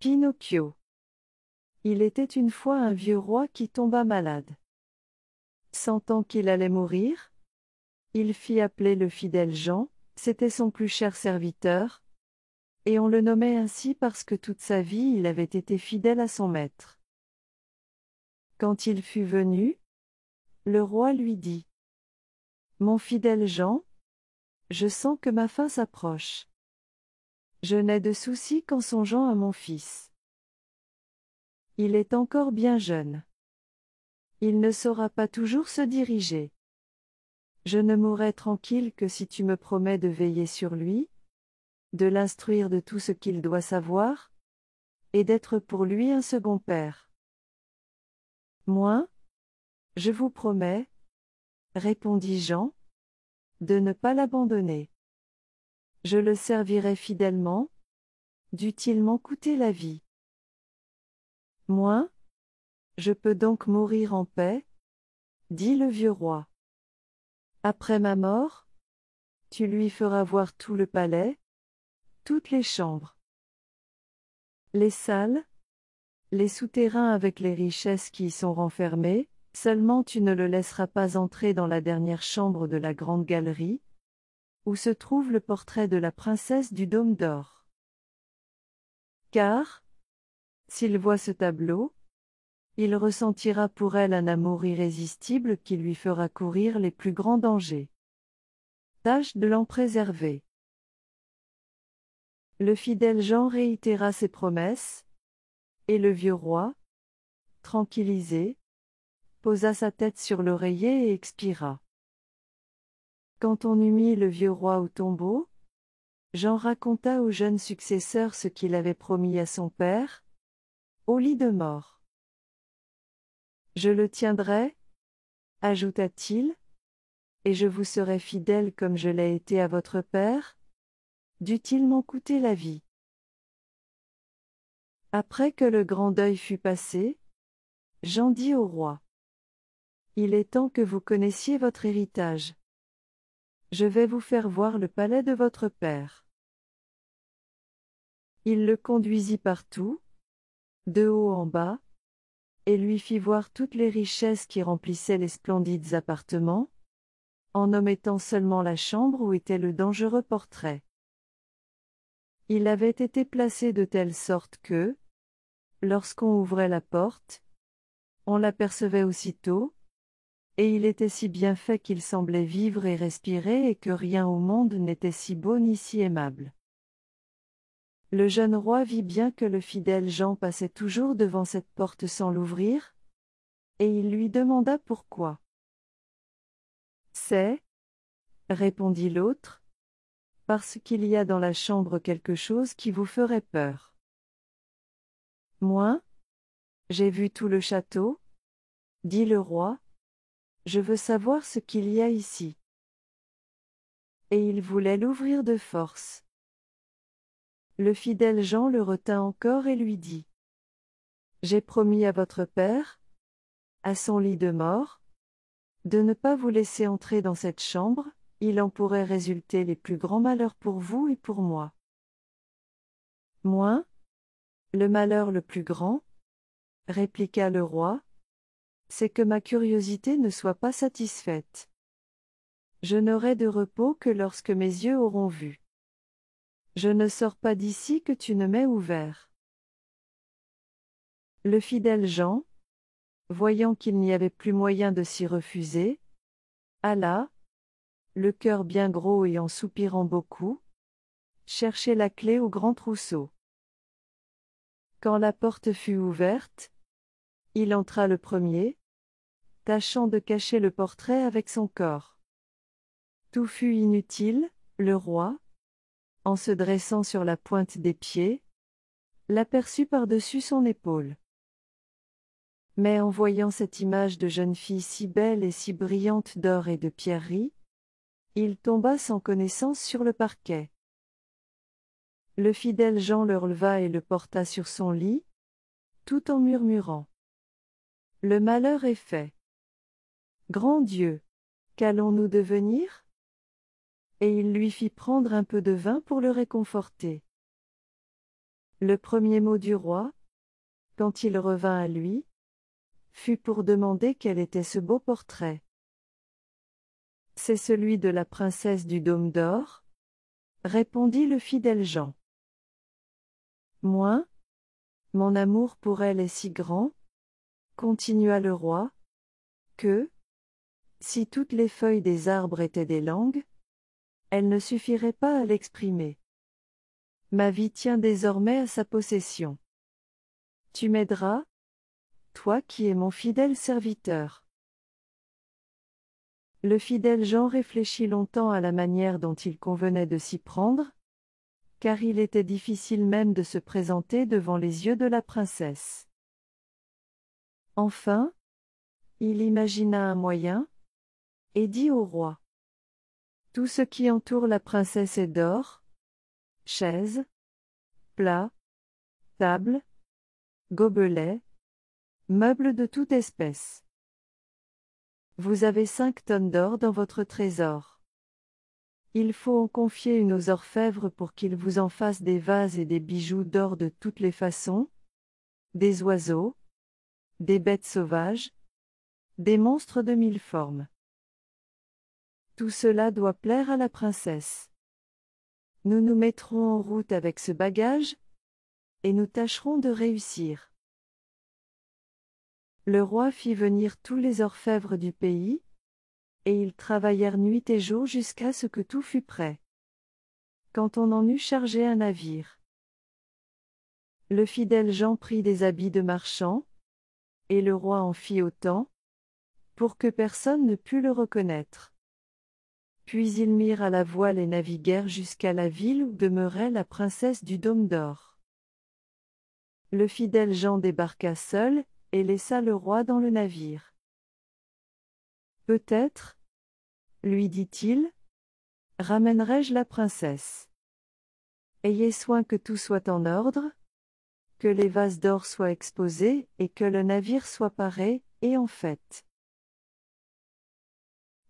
Pinocchio. Il était une fois un vieux roi qui tomba malade. Sentant qu'il allait mourir, il fit appeler le fidèle Jean, c'était son plus cher serviteur, et on le nommait ainsi parce que toute sa vie il avait été fidèle à son maître. Quand il fut venu, le roi lui dit : « Mon fidèle Jean, je sens que ma fin s'approche. Je n'ai de soucis qu'en songeant à mon fils. Il est encore bien jeune. Il ne saura pas toujours se diriger. Je ne mourrai tranquille que si tu me promets de veiller sur lui, de l'instruire de tout ce qu'il doit savoir, et d'être pour lui un second père. » « Moi, je vous promets, » répondit Jean, « de ne pas l'abandonner. Je le servirai fidèlement, dût-il m'en coûter la vie. Moi, je peux donc mourir en paix, dit le vieux roi. Après ma mort, tu lui feras voir tout le palais, toutes les chambres, les salles, les souterrains avec les richesses qui y sont renfermées, seulement tu ne le laisseras pas entrer dans la dernière chambre de la grande galerie, où se trouve le portrait de la princesse du Dôme d'Or. Car, s'il voit ce tableau, il ressentira pour elle un amour irrésistible qui lui fera courir les plus grands dangers. Tâche de l'en préserver. » Le fidèle Jean réitéra ses promesses, et le vieux roi, tranquillisé, posa sa tête sur l'oreiller et expira. Quand on eut mis le vieux roi au tombeau, Jean raconta au jeune successeur ce qu'il avait promis à son père, au lit de mort. « Je le tiendrai, » ajouta-t-il, « et je vous serai fidèle comme je l'ai été à votre père, dût-il m'en coûter la vie. » Après que le grand deuil fut passé, Jean dit au roi : « Il est temps que vous connaissiez votre héritage. Je vais vous faire voir le palais de votre père. » Il le conduisit partout, de haut en bas, et lui fit voir toutes les richesses qui remplissaient les splendides appartements, en omettant seulement la chambre où était le dangereux portrait. Il avait été placé de telle sorte que, lorsqu'on ouvrait la porte, on l'apercevait aussitôt, et il était si bien fait qu'il semblait vivre et respirer et que rien au monde n'était si beau ni si aimable. Le jeune roi vit bien que le fidèle Jean passait toujours devant cette porte sans l'ouvrir, et il lui demanda pourquoi. « C'est, » répondit l'autre, « parce qu'il y a dans la chambre quelque chose qui vous ferait peur. » « Moi, j'ai vu tout le château, » dit le roi, « je veux savoir ce qu'il y a ici. » Et il voulait l'ouvrir de force. Le fidèle Jean le retint encore et lui dit : « J'ai promis à votre père, à son lit de mort, de ne pas vous laisser entrer dans cette chambre, il en pourrait résulter les plus grands malheurs pour vous et pour moi. » « Moi, le malheur le plus grand, » répliqua le roi, « c'est que ma curiosité ne soit pas satisfaite. Je n'aurai de repos que lorsque mes yeux auront vu. Je ne sors pas d'ici que tu ne m'aies ouvert. » Le fidèle Jean, voyant qu'il n'y avait plus moyen de s'y refuser, alla, le cœur bien gros et en soupirant beaucoup, chercher la clé au grand trousseau. Quand la porte fut ouverte, il entra le premier, tâchant de cacher le portrait avec son corps. Tout fut inutile, le roi, en se dressant sur la pointe des pieds, l'aperçut par-dessus son épaule. Mais en voyant cette image de jeune fille si belle et si brillante d'or et de pierreries, il tomba sans connaissance sur le parquet. Le fidèle Jean le releva et le porta sur son lit, tout en murmurant : « Le malheur est fait. Grand Dieu, qu'allons-nous devenir ? » Et il lui fit prendre un peu de vin pour le réconforter. Le premier mot du roi, quand il revint à lui, fut pour demander quel était ce beau portrait. C'est celui de la princesse du Dôme d'Or, répondit le fidèle Jean. Moi, mon amour pour elle est si grand, continua le roi, que, si toutes les feuilles des arbres étaient des langues, elles ne suffiraient pas à l'exprimer. Ma vie tient désormais à sa possession. Tu m'aideras, toi qui es mon fidèle serviteur. Le fidèle Jean réfléchit longtemps à la manière dont il convenait de s'y prendre, car il était difficile même de se présenter devant les yeux de la princesse. Enfin, il imagina un moyen, et dit au roi. Tout ce qui entoure la princesse est d'or, chaises, plats, tables, gobelets, meubles de toute espèce. Vous avez 5 tonnes d'or dans votre trésor. Il faut en confier une aux orfèvres pour qu'ils vous en fassent des vases et des bijoux d'or de toutes les façons, des oiseaux, des bêtes sauvages, des monstres de 1000 formes. Tout cela doit plaire à la princesse. Nous nous mettrons en route avec ce bagage, et nous tâcherons de réussir. Le roi fit venir tous les orfèvres du pays, et ils travaillèrent nuit et jour jusqu'à ce que tout fût prêt. Quand on en eut chargé un navire, le fidèle Jean prit des habits de marchand, et le roi en fit autant, pour que personne ne pût le reconnaître. Puis ils mirent à la voile et naviguèrent jusqu'à la ville où demeurait la princesse du Dôme d'Or. Le fidèle Jean débarqua seul, et laissa le roi dans le navire. Peut-être, lui dit-il, ramènerai-je la princesse. Ayez soin que tout soit en ordre, que les vases d'or soient exposés et que le navire soit paré et en fête.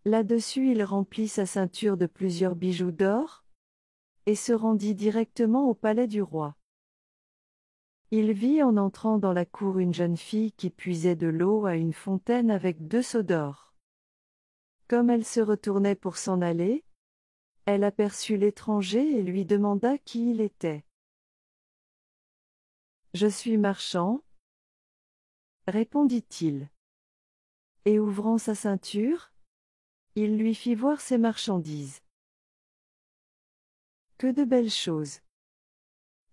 Là-dessus il remplit sa ceinture de plusieurs bijoux d'or, et se rendit directement au palais du roi. Il vit en entrant dans la cour une jeune fille qui puisait de l'eau à une fontaine avec 2 seaux d'or. Comme elle se retournait pour s'en aller, elle aperçut l'étranger et lui demanda qui il était. « Je suis marchand, répondit-il. Et ouvrant sa ceinture, il lui fit voir ses marchandises. « Que de belles choses !»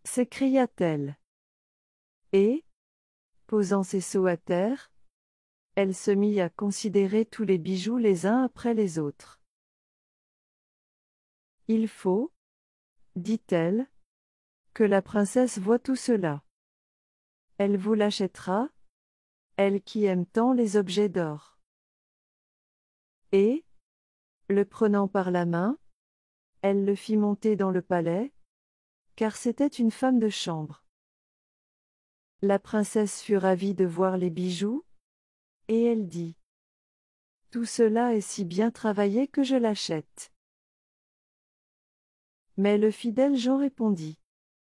s'écria-t-elle. Et, posant ses seaux à terre, elle se mit à considérer tous les bijoux les uns après les autres. « Il faut, dit-elle, que la princesse voie tout cela. Elle vous l'achètera, elle qui aime tant les objets d'or. » Et, le prenant par la main, elle le fit monter dans le palais, car c'était une femme de chambre. La princesse fut ravie de voir les bijoux, et elle dit : « Tout cela est si bien travaillé que je l'achète. » Mais le fidèle Jean répondit :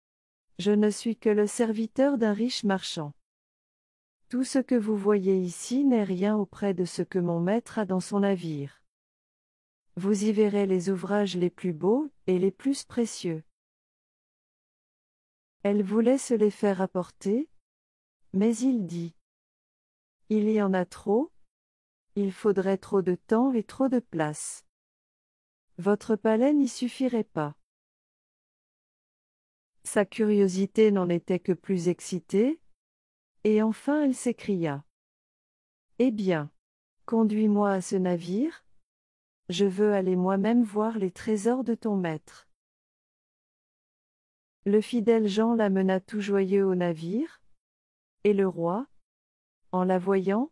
« Je ne suis que le serviteur d'un riche marchand. Tout ce que vous voyez ici n'est rien auprès de ce que mon maître a dans son navire. Vous y verrez les ouvrages les plus beaux et les plus précieux. » Elle voulait se les faire apporter, mais il dit : « Il y en a trop, il faudrait trop de temps et trop de place. Votre palais n'y suffirait pas. » Sa curiosité n'en était que plus excitée, et enfin elle s'écria : « Eh bien, conduis-moi à ce navire, je veux aller moi-même voir les trésors de ton maître. » Le fidèle Jean la mena tout joyeux au navire, et le roi, en la voyant,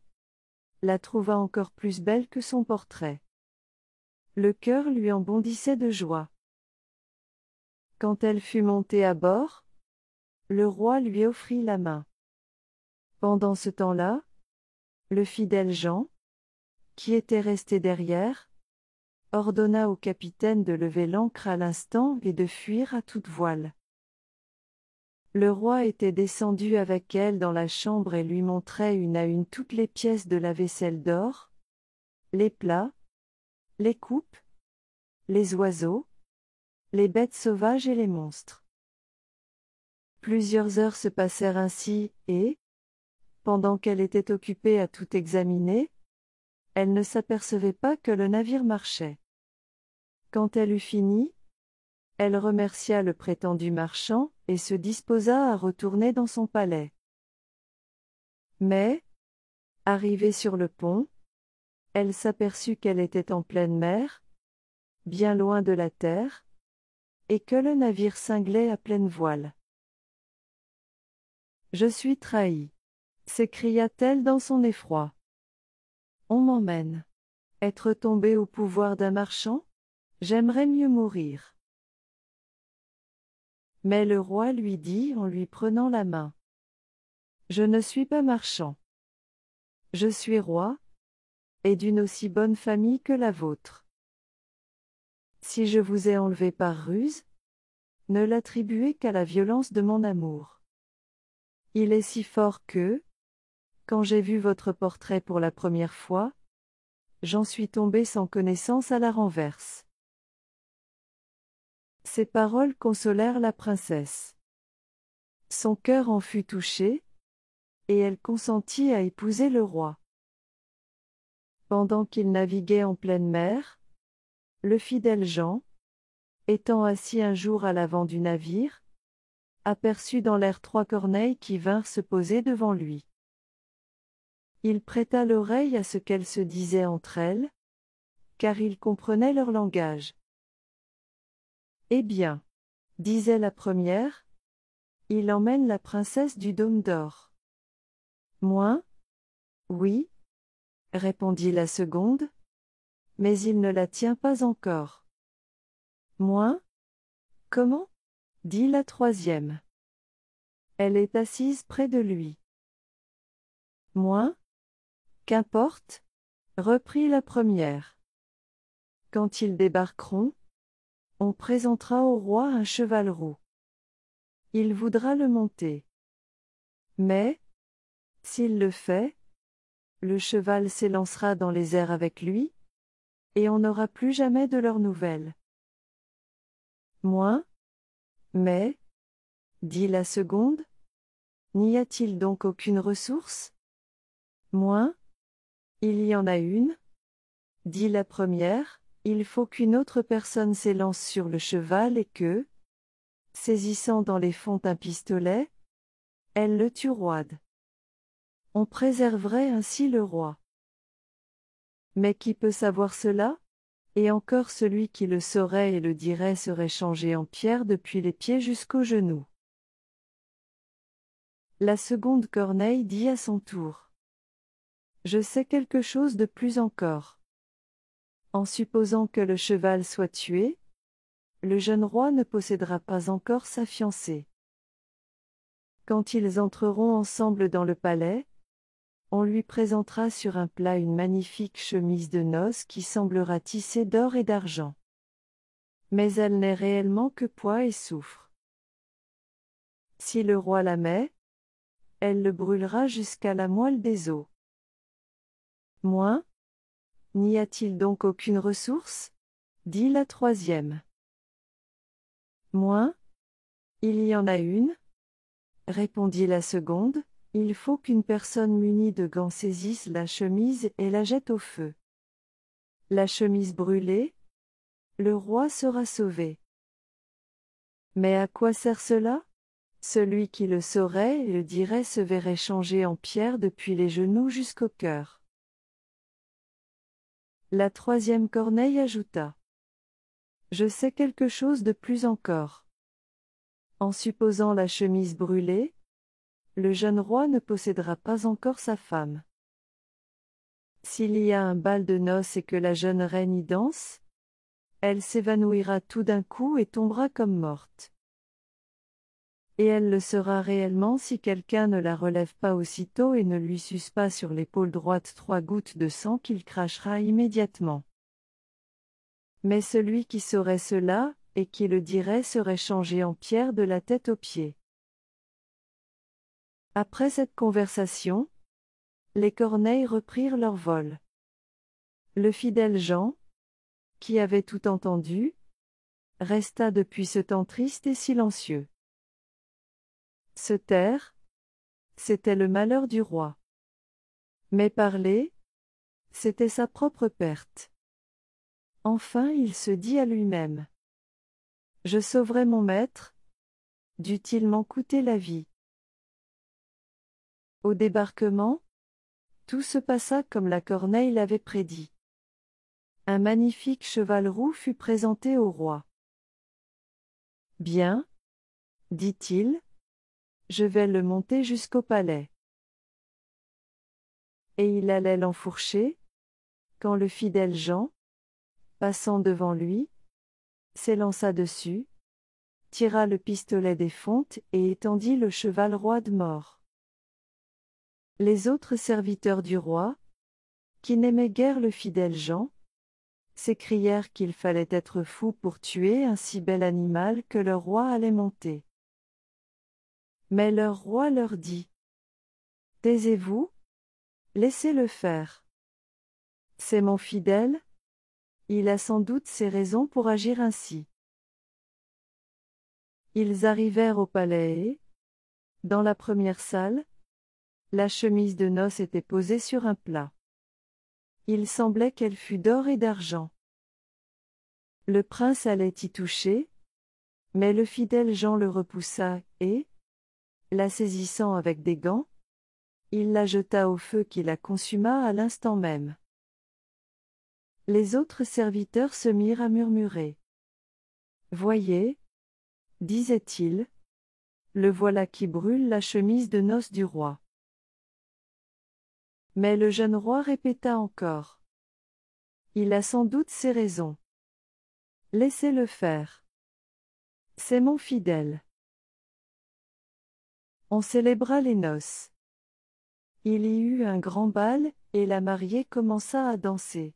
la trouva encore plus belle que son portrait. Le cœur lui en bondissait de joie. Quand elle fut montée à bord, le roi lui offrit la main. Pendant ce temps-là, le fidèle Jean, qui était resté derrière, ordonna au capitaine de lever l'ancre à l'instant et de fuir à toute voile. Le roi était descendu avec elle dans la chambre et lui montrait une à une toutes les pièces de la vaisselle d'or, les plats, les coupes, les oiseaux, les bêtes sauvages et les monstres. Plusieurs heures se passèrent ainsi, et, pendant qu'elle était occupée à tout examiner, elle ne s'apercevait pas que le navire marchait. Quand elle eut fini, elle remercia le prétendu marchand, et se disposa à retourner dans son palais. Mais, arrivée sur le pont, elle s'aperçut qu'elle était en pleine mer, bien loin de la terre, et que le navire cinglait à pleine voile. « Je suis trahie !» s'écria-t-elle dans son effroi. « On m'emmène. Être tombée au pouvoir d'un marchand? J'aimerais mieux mourir. » Mais le roi lui dit en lui prenant la main: « Je ne suis pas marchand. Je suis roi, et d'une aussi bonne famille que la vôtre. Si je vous ai enlevé par ruse, ne l'attribuez qu'à la violence de mon amour. Il est si fort que, quand j'ai vu votre portrait pour la première fois, j'en suis tombée sans connaissance à la renverse. » Ces paroles consolèrent la princesse. Son cœur en fut touché, et elle consentit à épouser le roi. Pendant qu'il naviguait en pleine mer, le fidèle Jean, étant assis un jour à l'avant du navire, aperçut dans l'air 3 corneilles qui vinrent se poser devant lui. Il prêta l'oreille à ce qu'elles se disaient entre elles, car il comprenait leur langage. « Eh bien, disait la première, il emmène la princesse du Dôme d'Or. »« Moi? Oui, répondit la seconde, mais il ne la tient pas encore. »« Moi? Comment? Dit la troisième. Elle est assise près de lui. »« Moi? Qu'importe, reprit la première. Quand ils débarqueront, on présentera au roi un cheval roux. Il voudra le monter. Mais, s'il le fait, le cheval s'élancera dans les airs avec lui, et on n'aura plus jamais de leurs nouvelles. Moi? Mais, dit la seconde, n'y a-t-il donc aucune ressource? Moi? Il y en a une, dit la première, il faut qu'une autre personne s'élance sur le cheval et que, saisissant dans les fontes un pistolet, elle le turoide. On préserverait ainsi le roi. Mais qui peut savoir cela? Et encore celui qui le saurait et le dirait serait changé en pierre depuis les pieds jusqu'aux genoux. La seconde corneille dit à son tour: Je sais quelque chose de plus encore. En supposant que le cheval soit tué, le jeune roi ne possédera pas encore sa fiancée. Quand ils entreront ensemble dans le palais, on lui présentera sur un plat une magnifique chemise de noces qui semblera tissée d'or et d'argent. Mais elle n'est réellement que pois et soufre. Si le roi la met, elle le brûlera jusqu'à la moelle des os. Moi? N'y a-t-il donc aucune ressource? Dit la troisième. Moi? Il y en a une, répondit la seconde, il faut qu'une personne munie de gants saisisse la chemise et la jette au feu. La chemise brûlée, le roi sera sauvé. Mais à quoi sert cela? Celui qui le saurait et le dirait se verrait changé en pierre depuis les genoux jusqu'au cœur. La troisième corneille ajouta: Je sais quelque chose de plus encore. En supposant la chemise brûlée, le jeune roi ne possédera pas encore sa femme. S'il y a un bal de noces et que la jeune reine y danse, elle s'évanouira tout d'un coup et tombera comme morte. Et elle le sera réellement si quelqu'un ne la relève pas aussitôt et ne lui suce pas sur l'épaule droite 3 gouttes de sang qu'il crachera immédiatement. Mais celui qui saurait cela, et qui le dirait serait changé en pierre de la tête aux pieds. Après cette conversation, les corneilles reprirent leur vol. Le fidèle Jean, qui avait tout entendu, resta depuis ce temps triste et silencieux. Se taire, c'était le malheur du roi. Mais parler, c'était sa propre perte. Enfin il se dit à lui-même. Je sauverai mon maître, dût-il m'en coûter la vie. Au débarquement, tout se passa comme la corneille l'avait prédit. Un magnifique cheval roux fut présenté au roi. Bien, dit-il, je vais le monter jusqu'au palais. Et il allait l'enfourcher, quand le fidèle Jean, passant devant lui, s'élança dessus, tira le pistolet des fontes et étendit le cheval roide mort. Les autres serviteurs du roi, qui n'aimaient guère le fidèle Jean, s'écrièrent qu'il fallait être fou pour tuer un si bel animal que leur roi allait monter. Mais leur roi leur dit : Taisez-vous, laissez-le faire. C'est mon fidèle, il a sans doute ses raisons pour agir ainsi. Ils arrivèrent au palais et, dans la première salle, la chemise de noces était posée sur un plat. Il semblait qu'elle fût d'or et d'argent. Le prince allait y toucher, mais le fidèle Jean le repoussa et, la saisissant avec des gants, il la jeta au feu qui la consuma à l'instant même. Les autres serviteurs se mirent à murmurer. Voyez, disait-il, le voilà qui brûle la chemise de noces du roi. Mais le jeune roi répéta encore. Il a sans doute ses raisons. Laissez-le faire. C'est mon fidèle. On célébra les noces. Il y eut un grand bal, et la mariée commença à danser.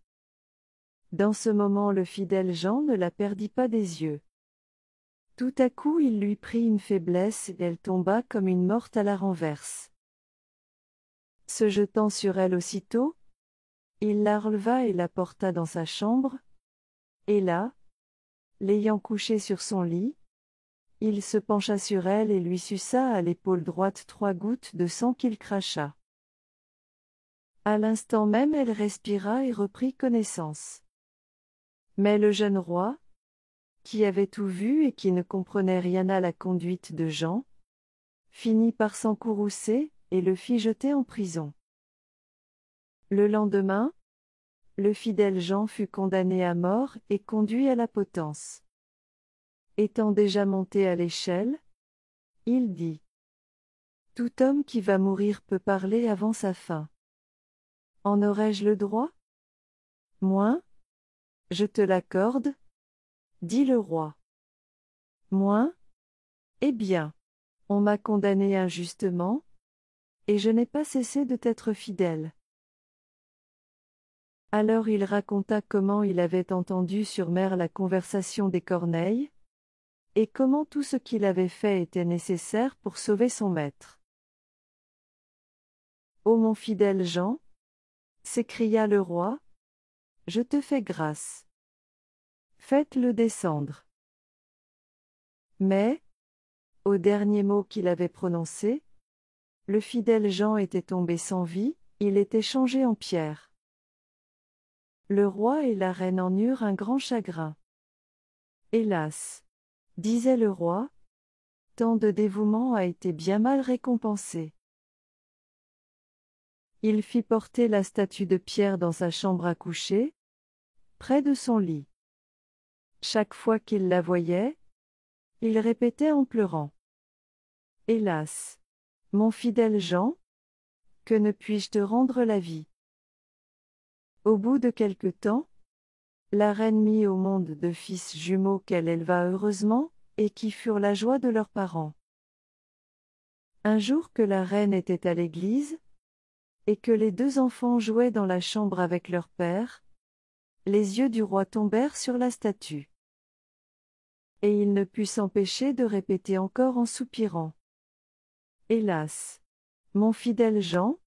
Dans ce moment le fidèle Jean ne la perdit pas des yeux. Tout à coup il lui prit une faiblesse et elle tomba comme une morte à la renverse. Se jetant sur elle aussitôt, il la releva et la porta dans sa chambre, et là, l'ayant couchée sur son lit, il se pencha sur elle et lui suça à l'épaule droite 3 gouttes de sang qu'il cracha. À l'instant même elle respira et reprit connaissance. Mais le jeune roi, qui avait tout vu et qui ne comprenait rien à la conduite de Jean, finit par s'encourroucer, et le fit jeter en prison. Le lendemain, le fidèle Jean fut condamné à mort et conduit à la potence. Étant déjà monté à l'échelle, il dit : Tout homme qui va mourir peut parler avant sa fin. En aurais-je le droit ? Moins ? Je te l'accorde, dit le roi. Moins ? Eh bien, on m'a condamné injustement, et je n'ai pas cessé de t'être fidèle. Alors il raconta comment il avait entendu sur mer la conversation des corneilles, et comment tout ce qu'il avait fait était nécessaire pour sauver son maître. Ô mon fidèle Jean, s'écria le roi, je te fais grâce. Faites-le descendre. Mais, au dernier mot qu'il avait prononcé, le fidèle Jean était tombé sans vie, il était changé en pierre. Le roi et la reine en eurent un grand chagrin. Hélas, disait le roi, tant de dévouement a été bien mal récompensé. Il fit porter la statue de pierre dans sa chambre à coucher, près de son lit. Chaque fois qu'il la voyait, il répétait en pleurant : Hélas, mon fidèle Jean, que ne puis-je te rendre la vie ? Au bout de quelque temps, la reine mit au monde 2 fils jumeaux qu'elle éleva heureusement, et qui furent la joie de leurs parents. Un jour que la reine était à l'église, et que les 2 enfants jouaient dans la chambre avec leur père, les yeux du roi tombèrent sur la statue. Et il ne put s'empêcher de répéter encore en soupirant : Hélas, Mon fidèle Jean,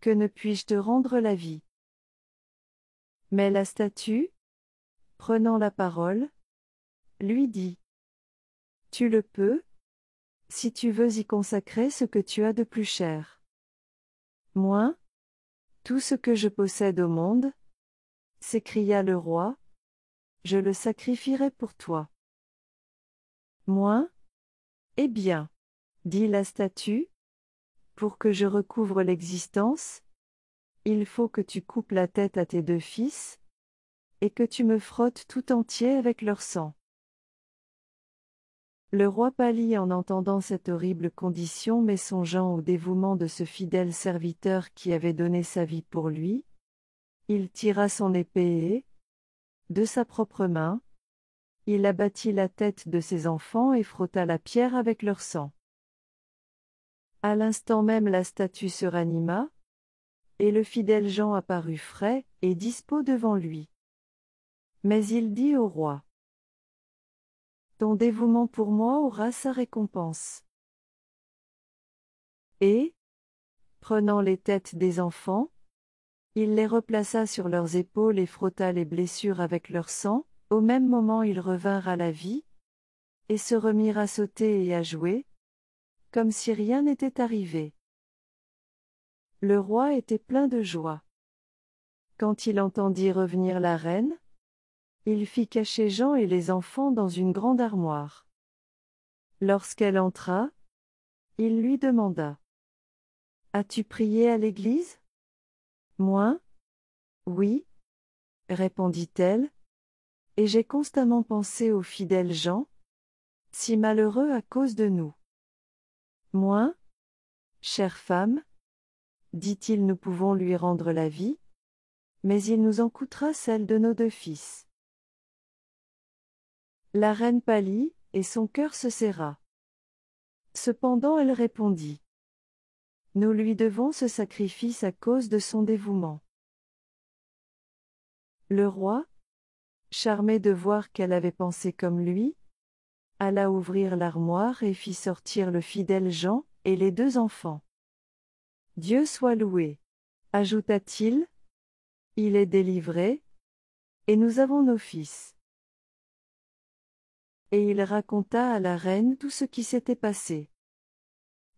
que ne puis-je te rendre la vie? Mais la statue, prenant la parole, lui dit: Tu le peux, si tu veux y consacrer ce que tu as de plus cher. Moi, tout ce que je possède au monde, s'écria le roi, je le sacrifierai pour toi. Moi? Eh bien, dit la statue, pour que je recouvre l'existence, il faut que tu coupes la tête à tes deux fils, et que tu me frottes tout entier avec leur sang. Le roi pâlit en entendant cette horrible condition, mais songeant au dévouement de ce fidèle serviteur qui avait donné sa vie pour lui, il tira son épée et, de sa propre main, il abattit la tête de ses enfants et frotta la pierre avec leur sang. À l'instant même la statue se ranima, et le fidèle Jean apparut frais et dispos devant lui. Mais il dit au roi: Ton dévouement pour moi aura sa récompense. Et, prenant les têtes des enfants, il les replaça sur leurs épaules et frotta les blessures avec leur sang. Au même moment ils revinrent à la vie, et se remirent à sauter et à jouer, comme si rien n'était arrivé. Le roi était plein de joie. Quand il entendit revenir la reine, il fit cacher Jean et les enfants dans une grande armoire. Lorsqu'elle entra, il lui demanda: As-tu prié à l'église? Moi? Oui, répondit-elle, et j'ai constamment pensé au fidèle Jean, si malheureux à cause de nous. Moi? Chère femme, dit-il, nous pouvons lui rendre la vie, mais il nous en coûtera celle de nos deux fils. La reine pâlit, et son cœur se serra. Cependant elle répondit: Nous lui devons ce sacrifice à cause de son dévouement. Le roi, charmé de voir qu'elle avait pensé comme lui, alla ouvrir l'armoire et fit sortir le fidèle Jean et les deux enfants. Dieu soit loué, ajouta-t-il, il est délivré, et nous avons nos fils. Et il raconta à la reine tout ce qui s'était passé.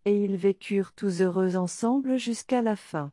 Et ils vécurent tous heureux ensemble jusqu'à la fin.